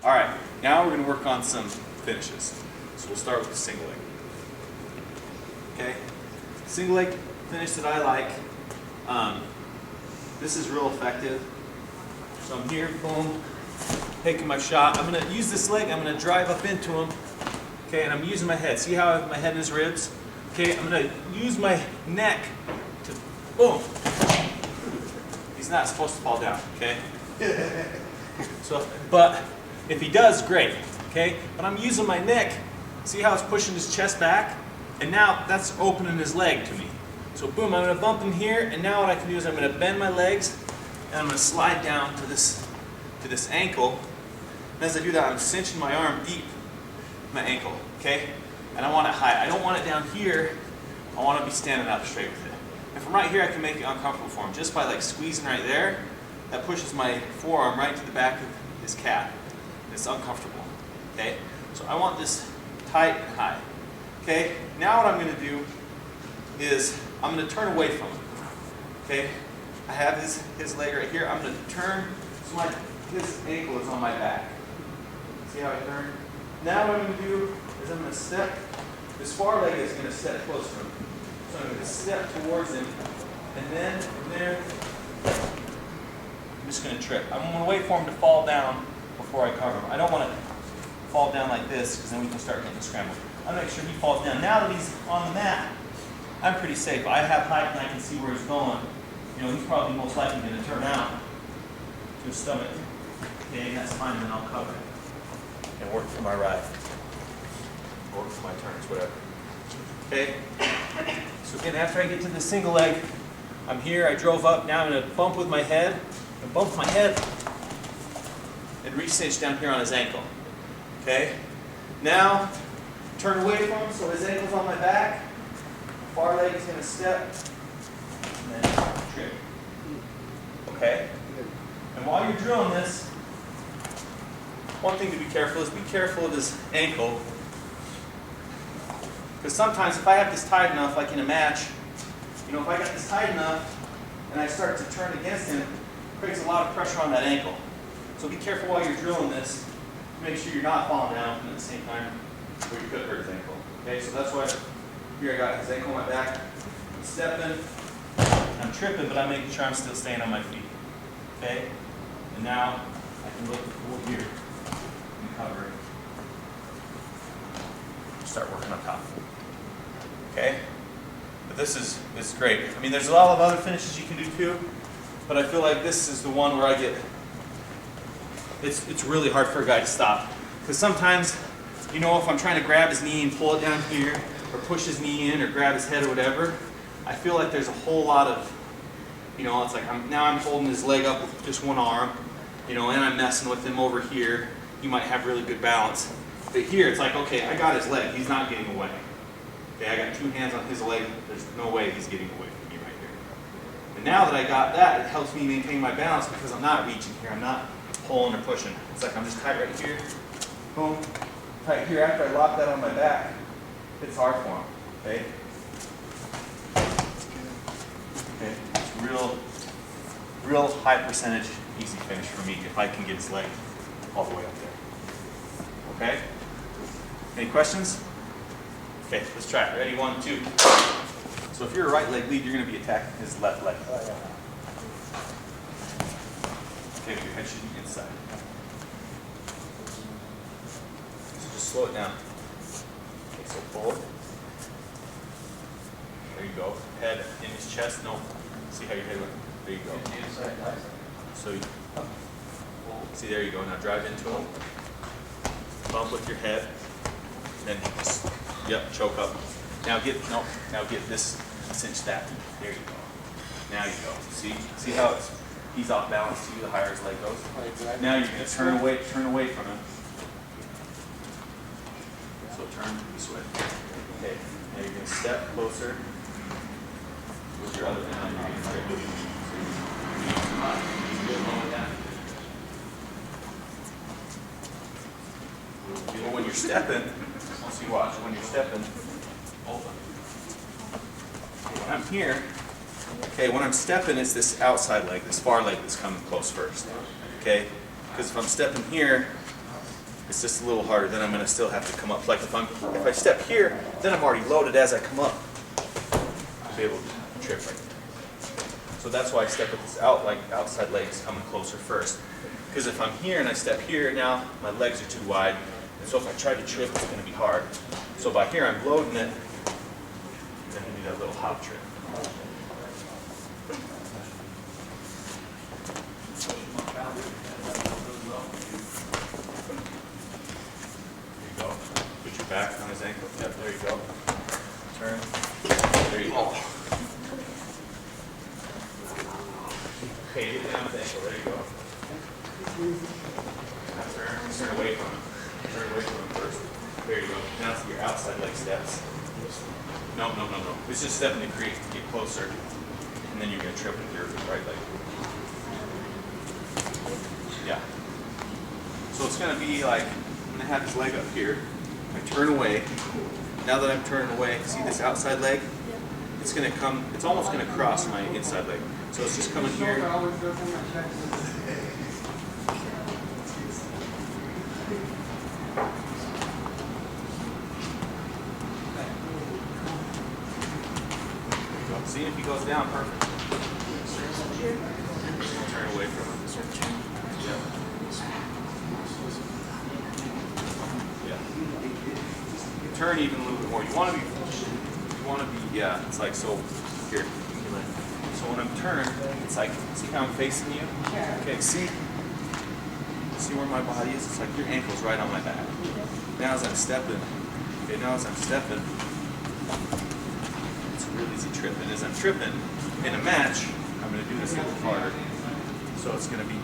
All right, now we're going to work on some finishes. So we'll start with the single leg. Okay, single leg finish that I like. This is real effective. So I'm here, boom, taking my shot. I'm going to use this leg. I'm going to drive up into him. Okay, and I'm using my head. See how I have my head in his ribs? Okay, I'm going to use my neck to boom. He's not supposed to fall down. Okay. So, but if he does, great. Okay, but I'm using my neck. See how it's pushing his chest back? And now that's opening his leg to me. So boom, I'm going to bump him here, and now what I can do is I'm going to bend my legs, and I'm going to slide down to this ankle. And as I do that, I'm cinching my arm deep, my ankle, okay? And I want it high. I don't want it down here. I want to be standing up straight with it. And from right here, I can make it uncomfortable for him just by like squeezing right there. That pushes my forearm right to the back of his calf. It's uncomfortable, okay? So I want this tight and high. Okay, now what I'm going to do is I'm going to turn away from him. Okay, I have his leg right here. I'm going to turn so his ankle is on my back. See how I turn? Now what I'm going to do is I'm going to step. This far leg is going to step close to him. So I'm going to step towards him, and then from there, I'm just going to trip. I'm going to wait for him to fall down before I cover him. I don't want to fall down like this because then we can start getting scrambled. I'll make sure he falls down. Now that he's on the mat, I'm pretty safe. I have height and I can see where he's going. You know, he's probably most likely going to turn out to his stomach. Okay, and that's fine, then I'll cover it. And work for my ride. Or for my turns, whatever. Okay? So again, after I get to the single leg, I'm here, I drove up, now I'm going to bump with my head, and bump my head, and re-cinch down here on his ankle. Okay? Now, turn away from him so his ankle's on my back. Far leg is going to step and then trip. Okay? And while you're drilling this, one thing to be careful of his ankle. Because sometimes if I have this tight enough, like in a match, you know, if I got this tight enough and I start to turn against him, it creates a lot of pressure on that ankle. So be careful while you're drilling this. Make sure you're not falling down and at the same time where you could hurt his ankle. Okay, so that's why here I got his ankle on my back. I'm stepping, I'm tripping, but I'm making sure I'm still staying on my feet. Okay? And now I can look forward here and cover it. Start working on top. Okay? But this is great. I mean, there's a lot of other finishes you can do too, but I feel like this is the one where I get, it's really hard for a guy to stop. Because sometimes, you know, if I'm trying to grab his knee and pull it down here, or push his knee in, or grab his head or whatever, I feel like there's a whole lot of, you know, it's like now I'm holding his leg up with just one arm, you know, and I'm messing with him over here. He might have really good balance. But here, it's like, okay, I got his leg. He's not getting away. Okay, I got two hands on his leg. There's no way he's getting away from me right here. And now that I got that, it helps me maintain my balance because I'm not reaching here. I'm not pulling or pushing. It's like I'm just tight right here. Boom. Tight here. After I lock that on my back, it's hard for him. Okay? Okay. It's real high percentage easy finish for me if I can get his leg all the way up there. Okay? Any questions? Okay, let's try it. Ready? 1, 2. So if you're a right leg lead, you're going to be attacking his left leg. Okay, your head should be inside. So just slow it down. Okay, so forward. There you go. Head in his chest. No. See how your head went? There you go. So you, see, there you go. Now drive into him. Bump with your head. Then just, yep, choke up. Now get this, cinch that. There you go. Now you go. See how he's off balance to you the higher his leg goes? Now you're going to turn away from him. So turn this way. Okay. Now you're going to step closer with your other hand. You're going to straight move. Well, when you're stepping, once you watch, when you're stepping, open. When I'm here, okay, when I'm stepping, it's this outside leg, this far leg that's coming close first. Okay? Because if I'm stepping here, It's just a little harder. Then I'm going to still have to come up. Like if I step here, then I'm already loaded as I come up. I'll be able to trip right there. So that's why I step with this outside legs coming closer first. Because if I'm here and I step here, now my legs are too wide. And so if I try to trip, it's going to be hard. So by here, I'm loading it. Then I do that little hop trip. Back on his ankle. Yep, there you go. Turn. There you go. Okay, get down with the ankle. There you go. Now turn away from him. Turn away from him first. There you go. Now to your outside leg steps. No. It's just stepping to get closer. And then you're going to trip with your right leg. Yeah. So it's going to be like, I'm going to have his leg up here. I turn away. Now that I'm turning away, see this outside leg? It's going to come, it's almost going to cross my inside leg. So it's just coming here. See if he goes down, perfect. Turn away from him. Yeah. Turn even a little bit more. You want to be, yeah, it's like, so, here. So when I'm turned, it's like, see how I'm facing you? Okay, see where my body is? It's like your ankle's right on my back. Now as I'm stepping, it's a real easy trip. And as I'm tripping in a match, I'm going to do this a little harder. So it's going to be,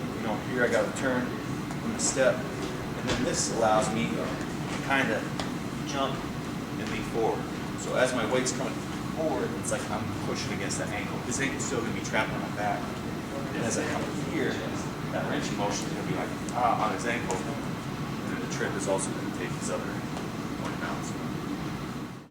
here I got to turn, I'm going to step, and then this allows me to kind of jump and lean forward. So as my weight's coming forward, it's like I'm pushing against that ankle. This ankle's still going to be trapped on my back. And as I come here, that wrenching motion is going to be like on his ankle. And then the trip is also going to take his other 20 pounds.